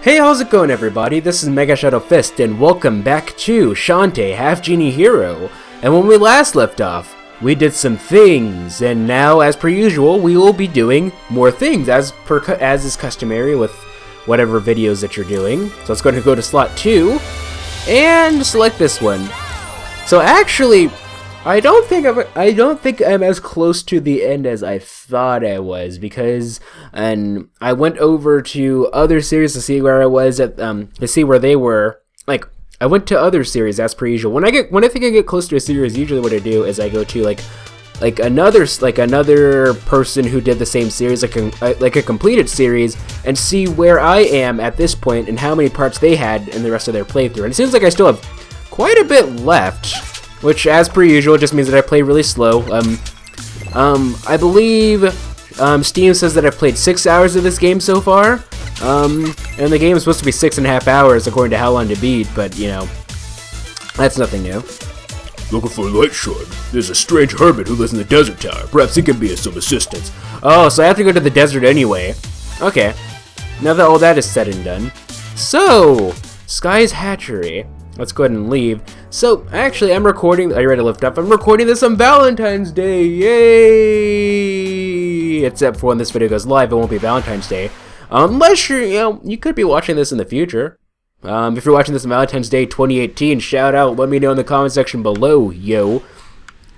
Hey, how's it going, everybody? This is MegaShadowFist, and welcome back to Shantae, Half-Genie Hero. And when we last left off, we did some things, and now, as per usual, we will be doing more things, as is customary with whatever videos that you're doing. So let's go to slot 2, and select this one. So actually, I don't think I'm as close to the end as I thought I was, because I went over to other series to see where I was at, to see where they were. Like, I went to other series as per usual. When I think I get close to a series, usually what I do is I go to like another person who did the same series, like a completed series, and see where I am at this point and how many parts they had in the rest of their playthrough. And it seems like I still have quite a bit left, which, as per usual, just means that I play really slow. I believe Steam says that I've played 6 hours of this game so far, and the game is supposed to be 6.5 hours according to how long to beat, but, you know, that's nothing new. Looking for a light shard. There's a strange hermit who lives in the desert tower. Perhaps he can be of some assistance. Oh, so I have to go to the desert anyway. Okay. Now that all that is said and done. So, Sky's Hatchery. Let's go ahead and leave. So, actually, I'm recording. Are you ready to lift up? I'm recording this on Valentine's Day. Yay! Except for when this video goes live, it won't be Valentine's Day. Unless you're, you could be watching this in the future. If you're watching this on Valentine's Day 2018, shout out. Let me know in the comment section below, yo.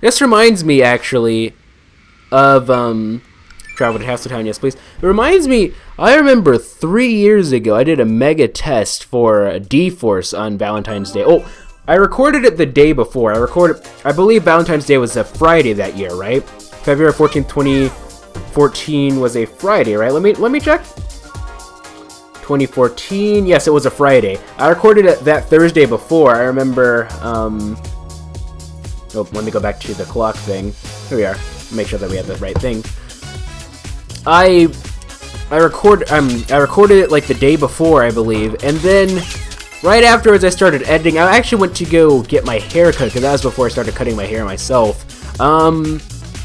This reminds me, actually, of, travel to Town, yes please. It reminds me, I remember 3 years ago, I did a mega test for D-Force on Valentine's Day. Oh, I recorded it the day before. I believe Valentine's Day was a Friday that year, right? February 14th, 2014 was a Friday, right? Let me check. 2014, yes, it was a Friday. I recorded it that Thursday before. I remember, oh, let me go back to the clock thing. Here we are. Make sure that we have the right thing. I recorded it like the day before, I believe, and then right afterwards I started editing. I actually went to go get my hair cut, because that was before I started cutting my hair myself.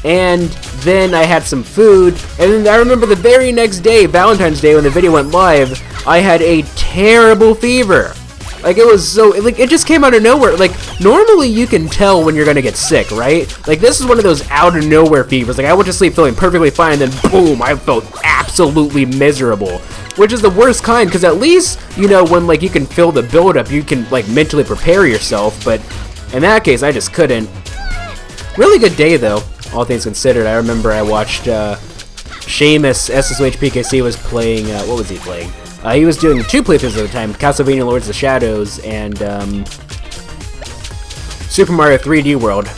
And then I had some food, and then I remember the very next day, Valentine's Day, when the video went live, I had a terrible fever. Like, it was so, like, it just came out of nowhere. Like, normally you can tell when you're gonna get sick, right? Like, this is one of those out of nowhere fevers. Like, I went to sleep feeling perfectly fine, and then boom, I felt absolutely miserable. Which is the worst kind, because at least, you know, when, like, you can feel the buildup, you can, like, mentally prepare yourself, but in that case, I just couldn't. Really good day, though, all things considered. I remember I watched, Seamus, SSHPKC was playing, what was he playing? He was doing 2 playthroughs at the time, Castlevania Lords of the Shadows and Super Mario 3D World.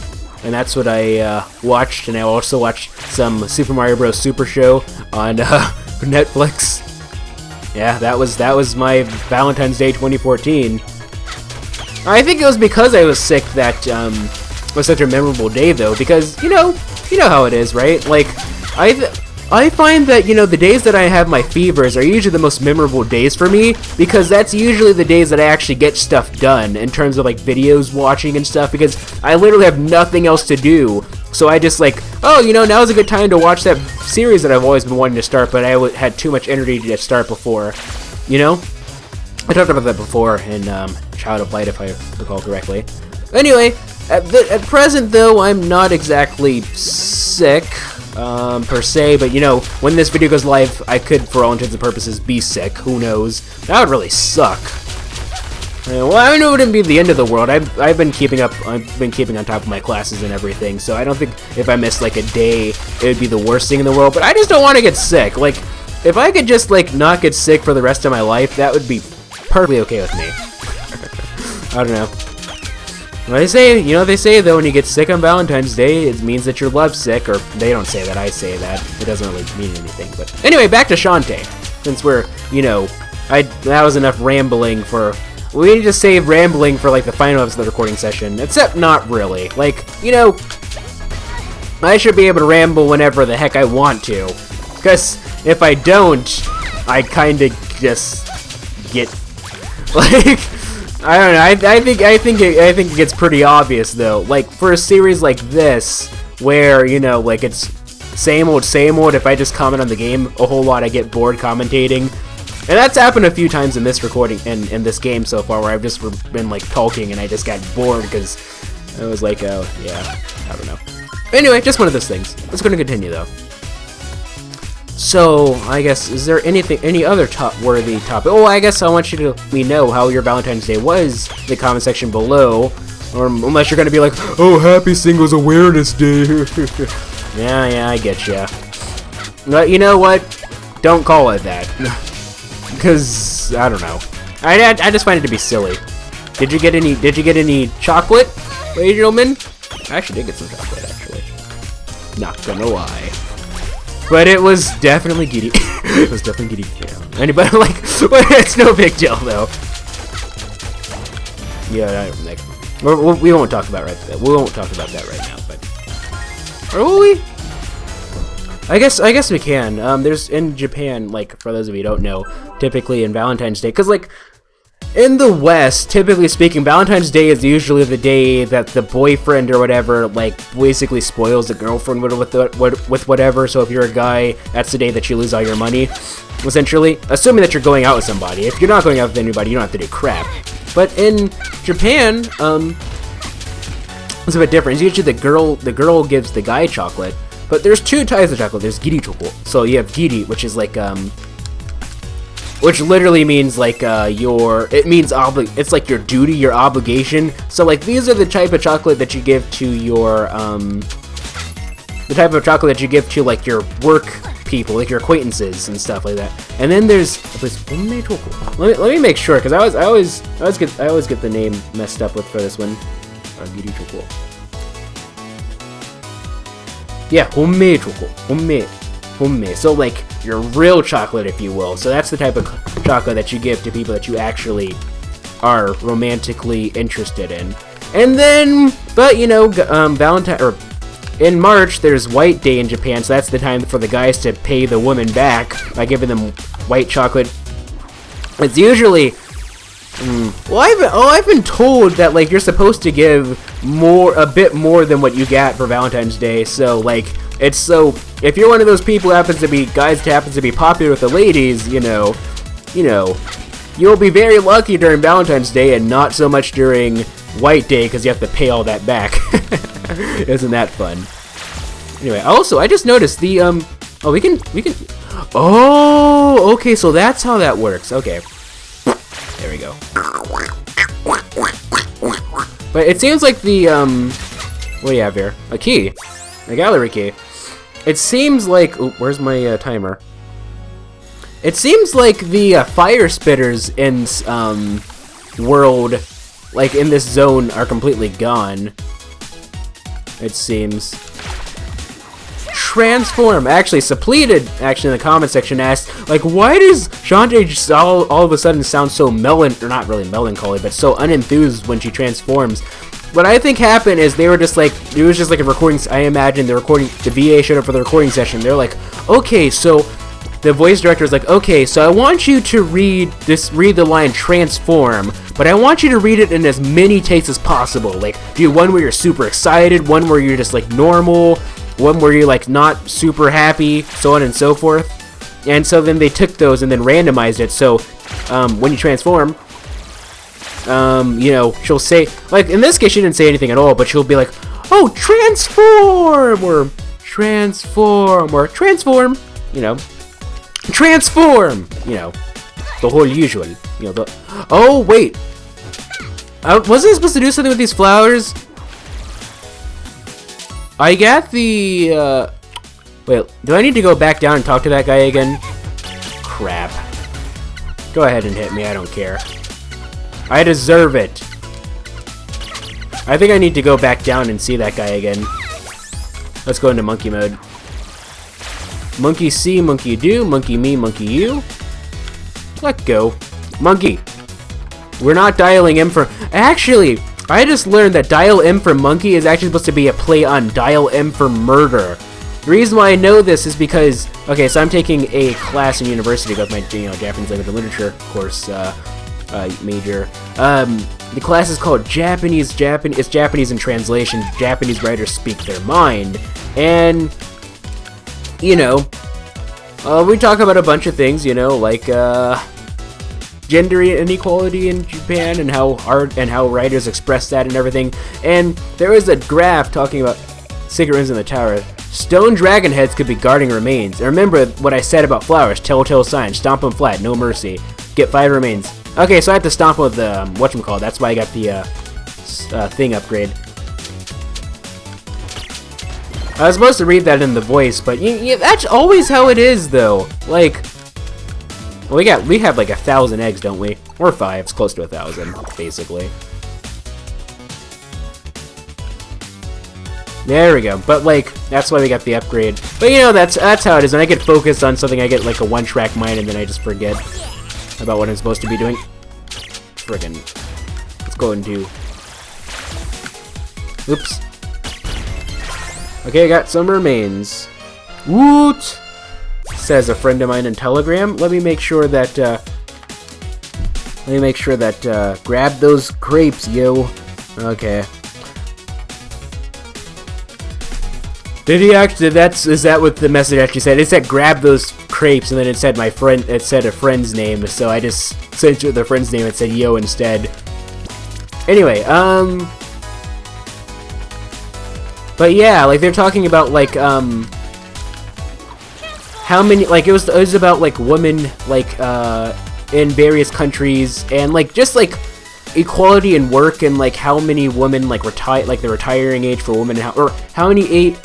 And that's what I watched, and I also watched some Super Mario Bros. Super Show on Netflix. Yeah, that was my Valentine's Day 2014. I think it was because I was sick that it was such a memorable day, though, because, you know how it is, right? Like, I find that, you know, the days that I have my fevers are usually the most memorable days for me, because that's usually the days that I actually get stuff done in terms of, like, videos watching and stuff, because I literally have nothing else to do. So I just, like, oh, you know, now's a good time to watch that series that I've always been wanting to start, but I had too much energy to start before, you know? I talked about that before in Child of Light, if I recall correctly. Anyway, at present, though, I'm not exactly sick, per se, but, you know, when this video goes live, I could, for all intents and purposes, be sick. Who knows? That would really suck. Well, I know it wouldn't be the end of the world. I've been keeping on top of my classes and everything, so I don't think if I missed, like, a day, it would be the worst thing in the world, but I just don't want to get sick. Like, if I could just, like, not get sick for the rest of my life, that would be perfectly okay with me. I don't know. They say though, when you get sick on Valentine's Day, it means that you're lovesick, or they don't say that, I say that. It doesn't really mean anything, but anyway, back to Shantae. Since we're, you know, that was enough rambling for, we need to save rambling for, like, the final episode of the recording session, except not really. Like, you know, I should be able to ramble whenever the heck I want to, because if I don't, I kinda just get, like, I don't know. I think it gets pretty obvious, though. Like, for a series like this, where, you know, like, it's same old, if I just comment on the game a whole lot, I get bored commentating. And that's happened a few times in this recording, in this game so far, where I've just been, like, talking and I just got bored because I was like, oh, yeah, I don't know. Anyway, just one of those things. Let's go and continue, though. So, I guess, is there any other worthy topic? Oh, I guess I want you to let me know how your Valentine's Day was in the comment section below. Or unless you're gonna be like, oh, happy Singles Awareness Day. Yeah, I get ya. But you know what? Don't call it that. Because, I don't know. I just find it to be silly. Did you get any chocolate, ladies and gentlemen? I actually did get some chocolate, actually. Not gonna lie. But it was definitely giddy. It was definitely giddy. Yeah. Anybody like? But it's no big deal though. Yeah, we won't talk about we won't talk about that right now. But or will we? I guess we can. There's in Japan, like for those of you who don't know, typically in Valentine's Day, because like in the West, typically speaking, Valentine's Day is usually the day that the boyfriend or whatever, like, basically spoils the girlfriend with whatever. So if you're a guy, that's the day that you lose all your money, essentially. Assuming that you're going out with somebody. If you're not going out with anybody, you don't have to do crap. But in Japan, it's a bit different. Usually the girl gives the guy chocolate. But there's two types of chocolate. There's giri chocolate. So you have giri, which is like, which literally means like it's like your duty, your obligation. So like these are the type of chocolate that you give to your the type of chocolate that you give to like your work people, like your acquaintances and stuff like that. And then there's let me make sure, because I always get the name messed up for this one. Giri chocolate. Yeah, homemade chocolate. Homemade. So like your real chocolate, if you will. So that's the type of chocolate that you give to people that you actually are romantically interested in. And then, but you know, Valentine or in March there's White Day in Japan, so that's the time for the guys to pay the woman back by giving them white chocolate. It's usually I've been told that like you're supposed to give a bit more than what you got for Valentine's Day. So like if you're one of those people who happens to be popular with the ladies, you know, you'll be very lucky during Valentine's Day and not so much during White Day because you have to pay all that back. Isn't that fun? Anyway, also I just noticed the we can okay, so that's how that works. Okay. There we go. But it seems like the, what do you have here? A key. A gallery key. It seems like, where's my timer? It seems like the fire spitters in world, like in this zone, are completely gone. It seems. Transform. Actually, Suppleted, in the comment section asked, like, why does Shantae just all of a sudden sound so not really melancholy, but so unenthused when she transforms? What I think happened is they were just like, it was just like a recording. I imagine the VA showed up for the recording session. They're like, okay, so the voice director is like, okay, so I want you to read the line transform, but I want you to read it in as many takes as possible. Like, do one where you're super excited, one where you're just like normal, one where you're like not super happy, so on and so forth. And so then they took those and then randomized it. So when you transform, you know, she'll say, like in this case she didn't say anything at all, but she'll be like, oh, transform, or transform, or transform, you know, transform, you know, the whole usual, you know, oh wait, wasn't I supposed to do something with these flowers? I got the, wait, do I need to go back down and talk to that guy again? Crap. Go ahead and hit me, I don't care. I deserve it. I think I need to go back down and see that guy again. Let's go into monkey mode. Monkey see, monkey do, monkey me, monkey you. Let go. Monkey. We're not dialing M for... Actually, I just learned that dial M for monkey is actually supposed to be a play on dial M for murder. The reason why I know this is because... Okay, so I'm taking a class in university with my, you know, Japanese language and literature course major. The class is called Japanese. It's Japanese in translation. Japanese writers speak their mind. And, you know, we talk about a bunch of things, you know, like, gender inequality in Japan and how art and how writers express that and everything. And there was a graph talking about secret rooms in the tower. Stone dragon heads could be guarding remains. And remember what I said about flowers, telltale signs, stomp them flat, no mercy. Get 5 remains. Okay, so I have to stomp with the, whatchamacallit, that's why I got the thing upgrade. I was supposed to read that in the voice, but that's always how it is, though. Like, well, we have like 1,000 eggs, don't we? Or 5, it's close to 1,000, basically. There we go. But like, that's why we got the upgrade. But you know, that's how it is. When I get focused on something, I get like a one-track mind, and then I just forget about what I'm supposed to be doing. Friggin'. Let's go and do. Oops. Okay, I got some remains. Woot! Says a friend of mine in Telegram. Let me make sure that, grab those crepes, yo. Okay. Did he actually, is that what the message actually said? It said grab those crepes, and then it said it said a friend's name, so I just sent you the friend's name, it said yo instead. Anyway, but yeah, like they're talking about like how many, like it was about like women like in various countries, and like just like equality in work, and like how many women like retire, like the retiring age for women, or how many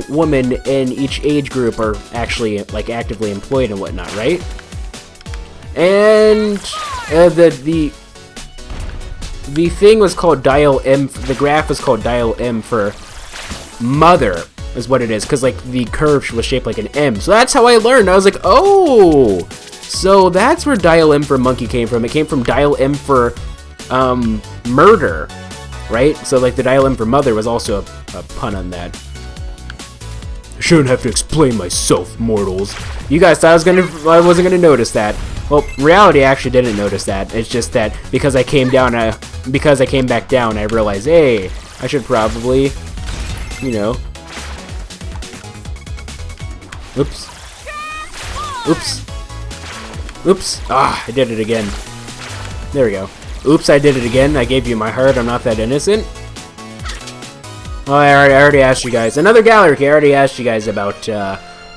women in each age group are actually like actively employed and whatnot, right? And the thing was called dial M. The graph was called dial M for mother, is what it is, because like the curve was shaped like an M. So that's how I learned. I was like, oh, so that's where dial M for monkey came from. It came from dial M for murder, right? So like the dial M for mother was also a pun on that. I shouldn't have to explain myself, mortals. You guys thought I wasn't gonna notice that. Well, reality, I actually didn't notice that. It's just that because I came back down, I realized, hey, I should probably, you know. Oops. Oops. Oops. Ah, I did it again. There we go. Oops, I did it again. I gave you my heart. I'm not that innocent. Oh, I already asked you guys. Another gallery. I already asked you guys about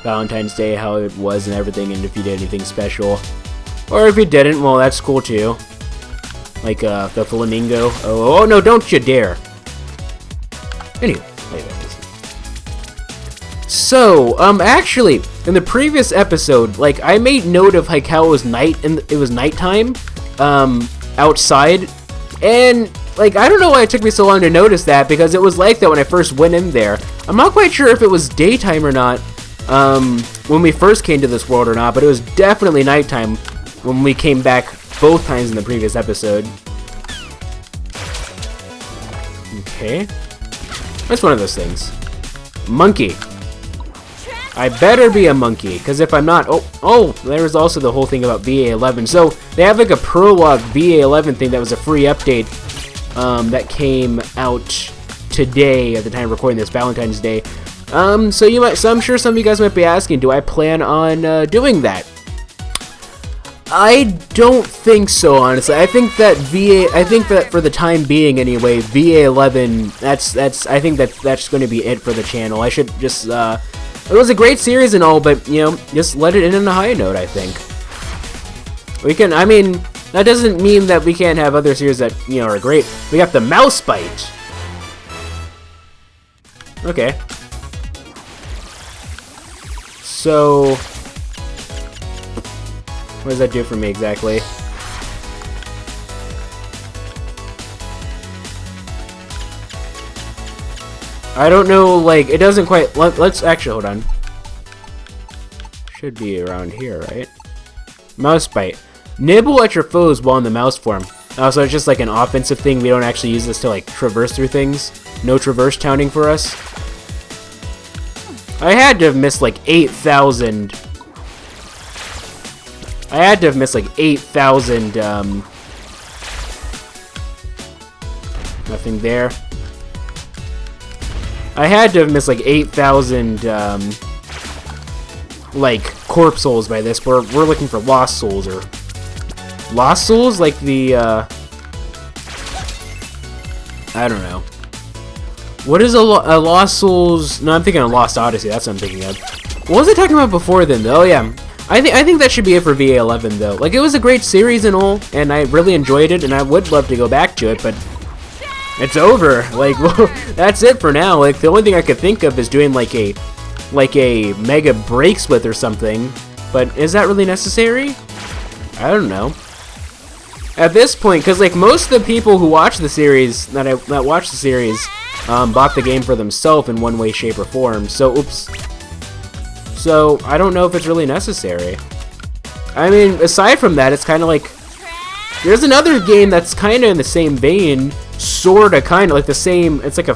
Valentine's Day, how it was and everything, and if you did anything special. Or if you didn't, well, that's cool too. Like the flamingo. Oh no, don't you dare. Anyway. So, actually, in the previous episode, like, I made note of, like, how it was nighttime, outside, and, like, I don't know why it took me so long to notice that, because it was like that when I first went in there. I'm not quite sure if it was daytime or not, when we first came to this world or not, but it was definitely nighttime when we came back both times in the previous episode. Okay. That's one of those things. Monkey. I better be a monkey, because if I'm not, oh, there was also the whole thing about VA11. So they have like a prologue VA11 thing that was a free update that came out today at the time of recording this, Valentine's Day. So I'm sure some of you guys might be asking, do I plan on doing that? I don't think so, honestly. I think that for the time being anyway, VA11, I think that's going to be it for the channel. I should just it was a great series and all, but, you know, just let it end on a high note, I think. I mean, that doesn't mean that we can't have other series that, you know, are great. We got the mouse bite. Okay. So, what does that do for me exactly? I don't know, like, it doesn't quite, let's actually, hold on. Should be around here, right? Mouse bite. Nibble at your foes while in the mouse form. So it's just like an offensive thing. We don't actually use this to, like, traverse through things. No traverse counting for us. I had to have missed, like, 8,000. I had to have missed, like, 8,000, nothing there. I had to have missed like 8,000 like corpse souls by this. We're looking for lost souls or Lost Souls, like the, I don't know. What is a Lost Souls? No, I'm thinking of Lost Odyssey. That's what I'm thinking of. What was I talking about before then, though? Oh, yeah. I think that should be it for VA11, though. Like, it was a great series and all, and I really enjoyed it, and I would love to go back to it, but it's over. Like, well, that's it for now. Like, the only thing I could think of is doing, like a Mega Breaks with or something, but is that really necessary? I don't know. At this point, because, like, most of the people who watch the series, that watch the series, bought the game for themselves in one way, shape, or form, so, oops. So, I don't know if it's really necessary. I mean, aside from that, it's kind of like... There's another game that's kind of in the same vein. Sorta, kind of, like the same... It's like a...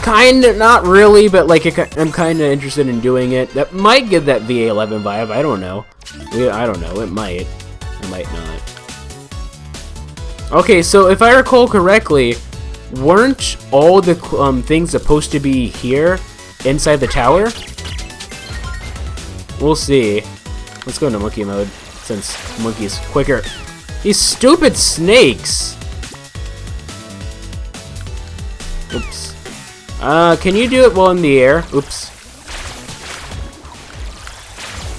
Kind of, not really, but like I'm kind of interested in doing it. That might give that VA11 vibe, I don't know. I don't know, it might. It might not. Okay, so if I recall correctly, weren't all the things supposed to be here? Inside the tower? We'll see. Let's go into monkey mode, since monkey's quicker. These stupid snakes! Oops. Can you do it while in the air? Oops.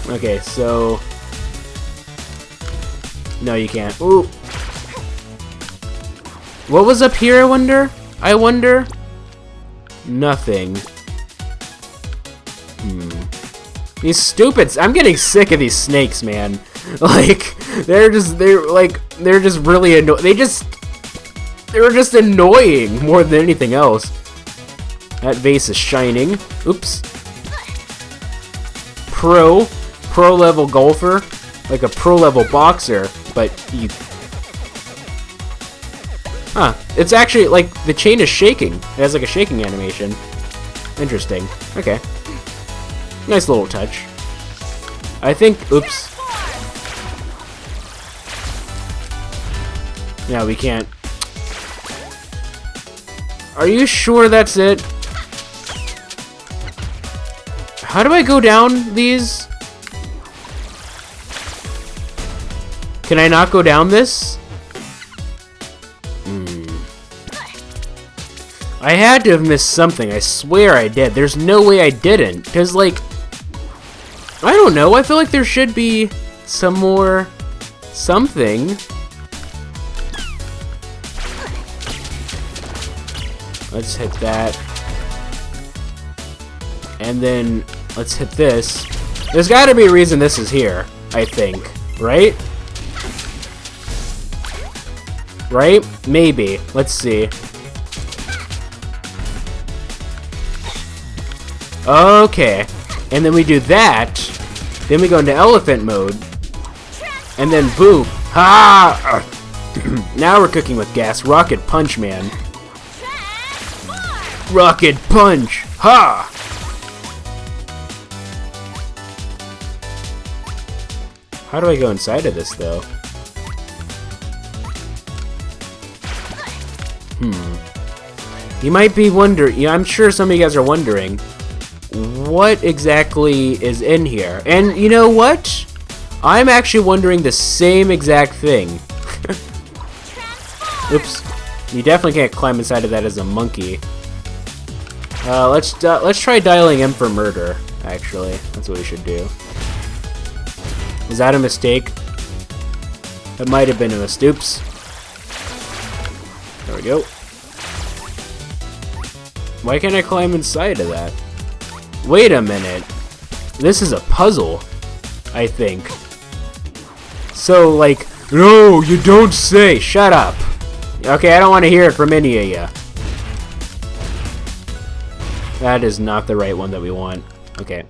Okay, so... No, you can't. Ooh! What was up here, I wonder? Nothing. These stupids. I'm getting sick of these snakes, man. Like, they're just really annoying. They were just annoying more than anything else. That vase is shining. Oops. Pro level golfer, like a pro level boxer, but you. Huh. It's actually like the chain is shaking. It has like a shaking animation. Interesting. Okay. Nice little touch. I think, oops. No, we can't. Are you sure that's it? How do I go down these? Can I not go down this? I had to have missed something. I swear I did. There's no way I didn't. Because, like, I don't know. I feel like there should be some more something. Let's hit that. And then let's hit this. There's got to be a reason this is here, I think. Right? Right? Maybe. Let's see. Okay, and then we do that, then we go into elephant mode, and then boom, ha! Now we're cooking with gas. Rocket punch, man. Rocket punch, ha! How do I go inside of this, though? You might be wondering, yeah, I'm sure some of you guys are wondering, what exactly is in here? And you know what? I'm actually wondering the same exact thing. Oops. You definitely can't climb inside of that as a monkey. Let's try dialing M for murder, actually. That's what we should do. Was that a mistake? That might have been a mistake. Oops. There we go. Why can't I climb inside of that? Wait a minute. This is a puzzle, I think. So, like, no, you don't say. Shut up. Okay, I don't want to hear it from any of you. That is not the right one that we want. Okay.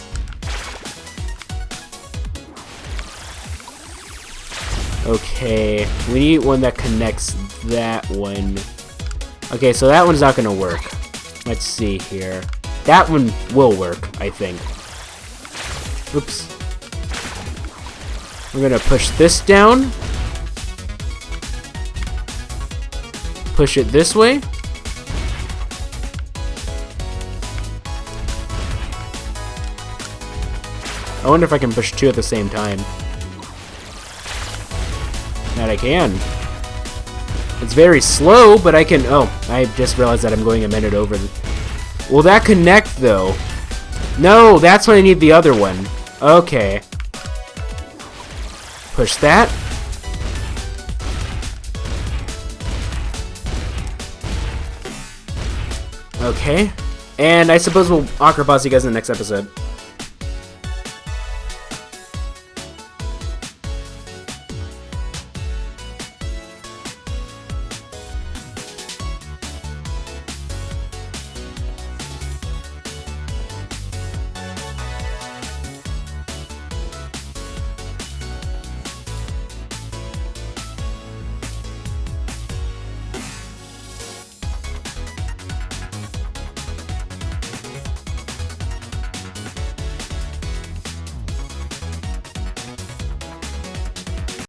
Okay, we need one that connects that one. Okay, so that one's not going to work. Let's see here. That one will work, I think. Oops. We're gonna push this down. Push it this way. I wonder if I can push two at the same time. That I can. It's very slow, but I can... Oh, I just realized that I'm going a minute over. Will that connect, though? No, that's when I need the other one. Okay. Push that. Okay. And I suppose we'll awkward pause you guys in the next episode.